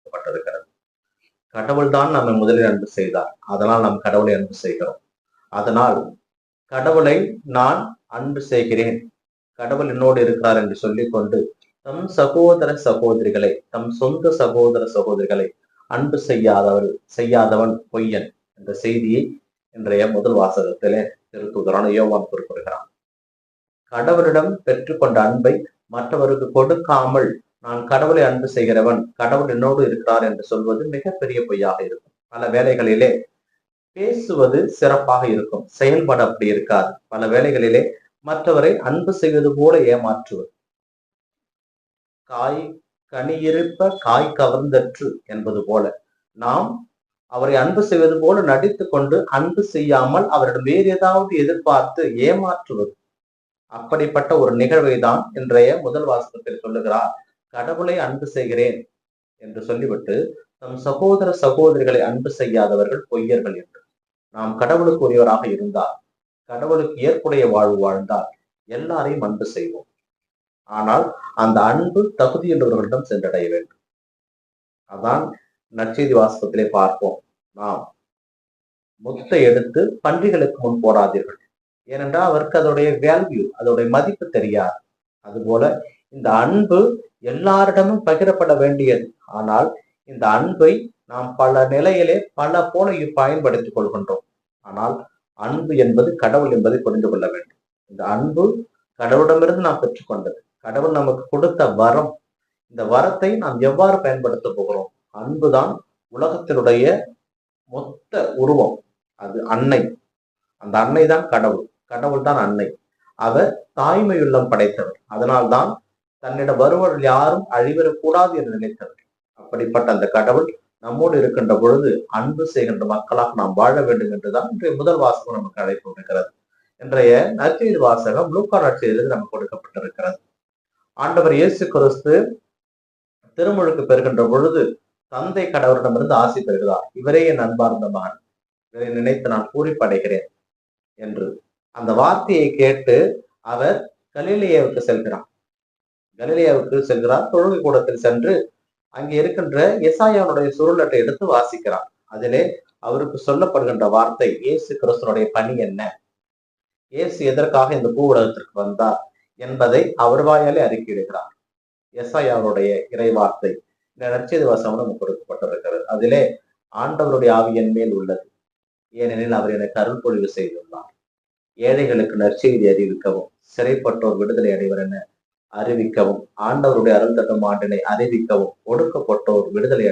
கொடுக்கப்பட்டிருக்கிறது. கடவுள் தான் நம்மை முதலில் அன்பு செய்தார். அதனால் நாம் கடவுளை அன்பு செய்கிறோம். அதனால் கடவுளை நான் அன்பு செய்கிறேன், கடவுள் என்னோடு இருக்கிறார் என்று சொல்லிக் கொண்டு தம் சகோதர சகோதரிகளை, தம் சொந்த சகோதர சகோதரிகளை அன்பு செய்யாதவன் பொய்யன் என்ற செய்தியை இன்றைய முதல் வாசகத்திலே திருத்தூதரான யோவான் குறிப்பிடுகிறான். கடவுளிடம் பெற்றுக்கொண்ட அன்பை மற்றவருக்கு கொடுக்காமல் நான் கடவுளை அன்பு செய்கிறவன், கடவுள் என்னோடு இருக்கிறார் என்று சொல்வது மிகப்பெரிய பொய்யாக இருக்கும். பல வேளைகளிலே பேசுவது சிறப்பாக இருக்கும், செயல்பாடு அப்படி இருக்காது. பல வேளைகளிலே மற்றவரை அன்பு செய்வது போல ஏமாற்றுவது. காய் கனி இருப்ப காய் கவர்ந்தற்று என்பது போல நாம் அவரை அன்பு செய்வது போல நடித்துக் கொண்டு அன்பு செய்யாமல் அவரிடம் வேறு ஏதாவது எதிர்பார்த்து ஏமாற்றுவது. அப்படிப்பட்ட ஒரு நிகழ்வை தான் இன்றைய முதல் வாசகத்தில் சொல்லுகிறார். கடவுளை அன்பு செய்கிறேன் என்று சொல்லிவிட்டு நம் சகோதர சகோதரிகளை அன்பு செய்யாதவர்கள் பொய்யர்கள் என்று. நாம் கடவுளுக்கு உரியவராக இருந்தால், கடவுளுக்கு ஏற்புடைய வாழ்வு வாழ்ந்தால் எல்லாரையும் அன்பு செய்வோம். ஆனால் அந்த அன்பு தகுதியுள்ளவர்களிடம் சென்றடைய வேண்டும். அதான் நற்செய்தி வாசகத்திலே பார்ப்போம். நாம் முத்தை எடுத்து பன்றிகளுக்கு முன் போடாதீர்கள், ஏனென்றால் அவருக்கு அதோடைய வேல்யூ, அதோடைய மதிப்பு தெரியாது. அதுபோல இந்த அன்பு எல்லாரிடமும் பகிரப்பட வேண்டியது. ஆனால் இந்த அன்பை நாம் பல நிலையிலே பல போல பயன்படுத்திக் கொள்கின்றோம். ஆனால் அன்பு என்பது கடவுள் என்பதை புரிந்து கொள்ள வேண்டும். இந்த அன்பு கடவுளிடமிருந்து நாம் பெற்றுக்கொண்டது, கடவுள் நமக்கு கொடுத்த வரம். இந்த வரத்தை நாம் எவ்வாறு பயன்படுத்த போகிறோம்? அன்புதான் உலகத்தினுடைய மொத்த உருவம். அது அன்னை. அந்த அன்னை தான் கடவுள், கடவுள் தான் அன்னை. அவர் தாய்மையுள்ளம் படைத்தவர். அதனால்தான் தன்னிடம் வருவர்கள் யாரும் அழிவிடக்கூடாது என்று நினைத்தவர். அப்படிப்பட்ட அந்த கடவுள் நம்மோடு இருக்கின்ற பொழுது அன்பு செய்கின்ற மக்களாக நாம் வாழ வேண்டும் என்றுதான் இன்றைய முதல் வாசகம் நமக்கு அழைப்பு இருக்கிறது. இன்றைய நற்செய்தி வாசகம் லூக்கா நற்செய்தியிலிருந்து நமக்கு கொடுக்கப்பட்டிருக்கிறது. ஆண்டவர் இயேசு கிறிஸ்து திருமுழுக்கு பெறுகின்ற பொழுது தந்தை கடவுளிடமிருந்து ஆசி பெறுகிறார். இவரே என் அன்பார்ந்த மகன், இவரை நினைத்து நான் பூரிப்படைகிறேன் என்று. அந்த வார்த்தையை கேட்டு அவர் கலிலேயாவுக்கு செல்கிறார். தொழுகை கூடத்தில் சென்று அங்கே இருக்கின்ற எசாயாவுடைய சுருளட்டை எடுத்து வாசிக்கிறார். அதிலே அவருக்கு சொல்லப்படுகின்ற வார்த்தை, இயேசு கிறிஸ்துனுடைய பணி என்ன, இயேசு எதற்காக இந்த பூ உலகத்திற்கு வந்தார் என்பதை அவர் வாயாலே அறிக்கையிடுகிறார். எசாயாவுடைய இறை வார்த்தை இந்த நற்செய்தி வாசகம் நமக்கு கொடுக்கப்பட்டிருக்கிறது. அதிலே ஆண்டவருடைய ஆவி என் மேல் உள்ளது, ஏனெனில் அவர் எனக்கு அருள் பொழிவு செய்துள்ளார். ஏழைகளுக்கு நற்செய்தி அறிவிக்கவும், சிறைப்பட்டோர் விடுதலை அடைவர் என அறிவிக்கவும், ஆண்டவருடைய அருள் தட்டும் ஆண்டினை அறிவிக்கவும், ஒடுக்கப்பட்டோர் விடுதலை